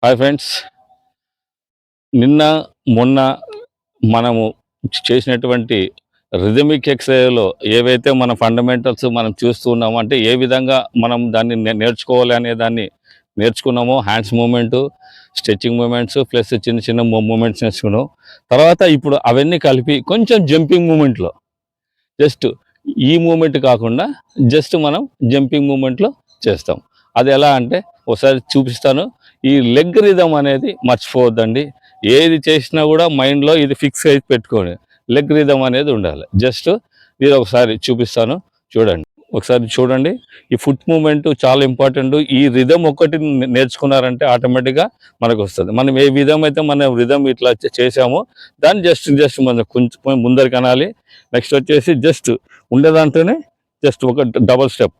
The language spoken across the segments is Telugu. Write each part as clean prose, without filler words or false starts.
హాయ్ ఫ్రెండ్స్, నిన్న మొన్న మనము చేసినటువంటి రిథమిక్ ఎక్సర్సైజ్లో ఏవైతే మన ఫండమెంటల్స్ మనం చూస్తూ ఉన్నామో, అంటే ఏ విధంగా మనం దాన్ని నేర్చుకోవాలి అనే దాన్ని నేర్చుకున్నామో, hands moment, stretching moments plus చిన్న చిన్న మూమెంట్స్ నేర్చుకున్నాం. తర్వాత ఇప్పుడు అవన్నీ కలిపి కొంచెం జంపింగ్ మూమెంట్లో, జస్ట్ ఈ మూమెంట్ కాకుండా జస్ట్ మనం జంపింగ్ మూమెంట్లో చేస్తాం. అది ఎలా అంటే ఒకసారి చూపిస్తాను. ఈ లెగ్ రిథమ్ అనేది మర్చిపోవద్దండి. ఏది చేసినా కూడా మైండ్లో ఇది ఫిక్స్ అయి పెట్టుకోండి. లెగ్ రిథమ్ అనేది ఉండాలి. జస్ట్ ఇది ఒకసారి చూపిస్తాను, చూడండి. ఒకసారి చూడండి. ఈ ఫుట్ మూమెంట్ చాలా ఇంపార్టెంట్. ఈ రిథమ్ ఒకటి నేర్చుకున్నారంటే ఆటోమేటిక్గా మనకు వస్తుంది. మనం ఏ విధం అయితే మన రిథమ్ ఇట్లా చేసామో దాన్ని జస్ట్ మనం కొంచెం ముందరికి అనాలి. నెక్స్ట్ వచ్చేసి జస్ట్ ఉండేదాంట్లోనే జస్ట్ ఒక డబల్ స్టెప్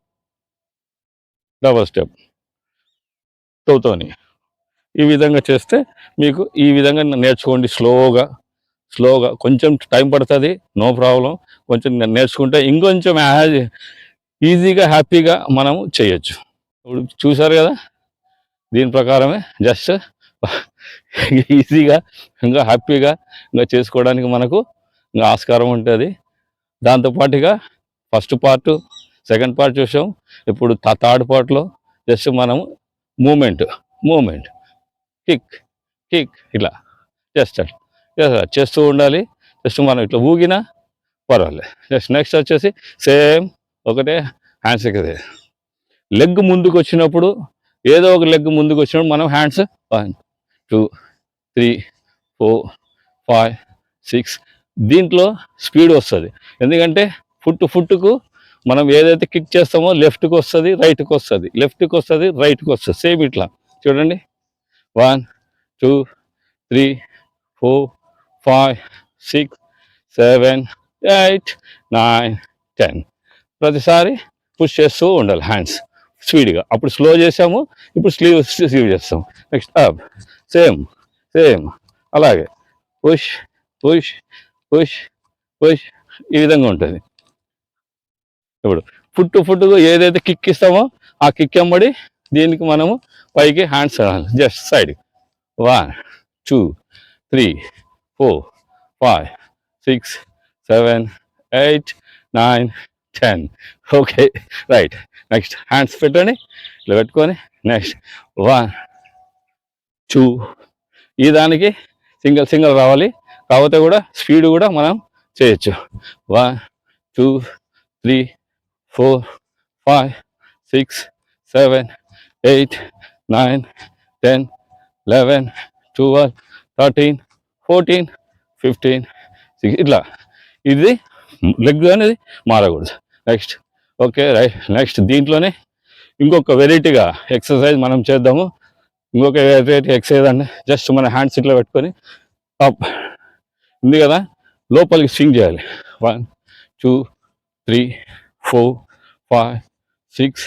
తోని ఈ విధంగా చేస్తే మీకు ఈ విధంగా నేర్చుకోండి. స్లోగా కొంచెం టైం పడుతుంది, నో ప్రాబ్లం. కొంచెం నేర్చుకుంటే ఇంకొంచెం ఈజీగా హ్యాపీగా మనము చేయొచ్చు. ఇప్పుడు చూసారు కదా, దీని ప్రకారమే జస్ట్ ఈజీగా ఇంకా హ్యాపీగా ఇంకా చేసుకోవడానికి మనకు ఇంకా ఆస్కారం ఉంటుంది. దాంతోపాటుగా ఫస్ట్ పార్ట్, సెకండ్ పార్ట్ చూసాం. ఇప్పుడు థర్డ్ పార్ట్లో జస్ట్ మనము మూమెంట్ కిక్ ఇట్లా జస్ట్ చేస్తూ ఉండాలి. జస్ట్ మనం ఇట్లా ఊగినా పర్వాలేదు. జస్ట్ నెక్స్ట్ వచ్చేసి సేమ్ ఒకటే హ్యాండ్స్ ఎక్కదే. లెగ్ ముందుకు వచ్చినప్పుడు, ఏదో ఒక లెగ్ ముందుకు వచ్చినప్పుడు మనం హ్యాండ్స్ 1 2 3 4 5 6 దీంట్లో స్పీడ్ వస్తుంది. ఎందుకంటే ఫుట్కు మనం ఏదైతే కిక్ చేస్తామో లెఫ్ట్కి వస్తుంది, రైట్కి వస్తుంది, రైట్కి వస్తుంది. సేమ్ ఇట్లా చూడండి. 1 2 3 4 5 6 7 8 9 10 ప్రతిసారి పుష్ చేస్తూ ఉండాలి హ్యాండ్స్ స్పీడ్గా. అప్పుడు స్లో చేసాము, ఇప్పుడు స్లీవ్ చేస్తాం. నెక్స్ట్ అప్, సేమ్ అలాగే పుష్ ఈ విధంగా ఉంటుంది. ఇప్పుడు ఫుట్కు ఏదైతే కిక్ ఇస్తామో ఆ కిక్ ఎంబడి దీనికి మనము పైకి హ్యాండ్స్ అనాలి. Just side 1 2 3 4 5 6 7 8 9 10 okay, right. Next hands పెట్టండి, ఇలా పెట్టుకొని నెక్స్ట్ 1 2 ఈ దానికి సింగిల్ రావాలి. కాకపోతే కూడా స్పీడ్ కూడా మనం చేయొచ్చు. 1 2 3 4 5 6 7 8 9 10 11 12 13 14 15 16 ఇట్లా. ఇది లెగ్ అనేది మారకూడదు. Next okay, right. నెక్స్ట్ దీంట్లోనే ఇంకొక వెరైటీగా ఎక్సర్సైజ్ మనం చేద్దాము. ఇంకొక వెరైటీ ఎక్సర్సైజ్ అంటే జస్ట్ మన హ్యాండ్స్ ఇట్లా పెట్టుకొని అప్ ఉంది కదా, లోపలికి స్వింగ్ చేయాలి. 1 2 3 4 5 6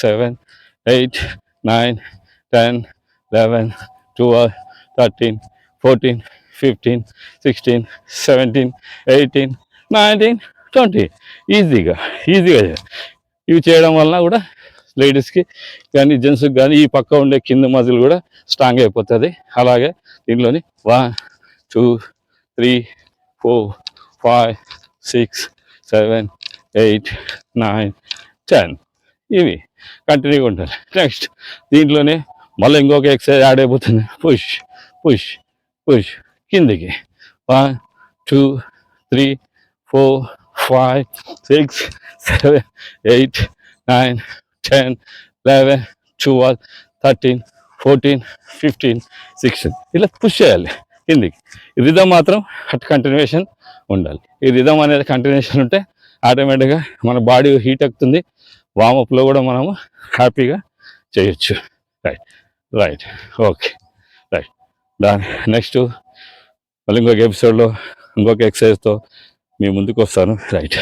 7 8 9 10 11 12 13 14 15 16 17 18 19 20 ఈజీగా ఇవి చేయడం వలన కూడా లేడీస్కి కానీ జెంట్స్కి కానీ ఈ పక్క ఉండే కింద మజిల్ కూడా స్ట్రాంగ్ అయిపోతుంది. అలాగే దీంట్లోని 1 2 3 4 5 6 7 8 9 10 ఇవి కంటిన్యూగా ఉంటారు. నెక్స్ట్ దీంట్లోనే మళ్ళీ ఇంకొక ఎక్సర్సైజ్ యాడ్ అయిపోతుంది. పుష్ కిందికి 1 2 3 4 5 6 7 8 9 10 11 12 13 14 15 16 ఇలా పుష్ చేయాలి కిందికి. ఈ రిథమ్ మాత్రం కంటిన్యూషన్ ఉండాలి. ఈ రిథమ్ అనేది కంటిన్యూషన్ ఉంటే ఆటోమేటిక్గా మన బాడీ హీట్ ఎక్కుతుంది. వామప్లో కూడా మనము హ్యాపీగా చేయొచ్చు. Right okay, right. దాని నెక్స్ట్ మళ్ళీ ఇంకొక ఎపిసోడ్లో ఇంకొక ఎక్సర్సైజ్తో మీ ముందుకు వస్తాను. రైట్.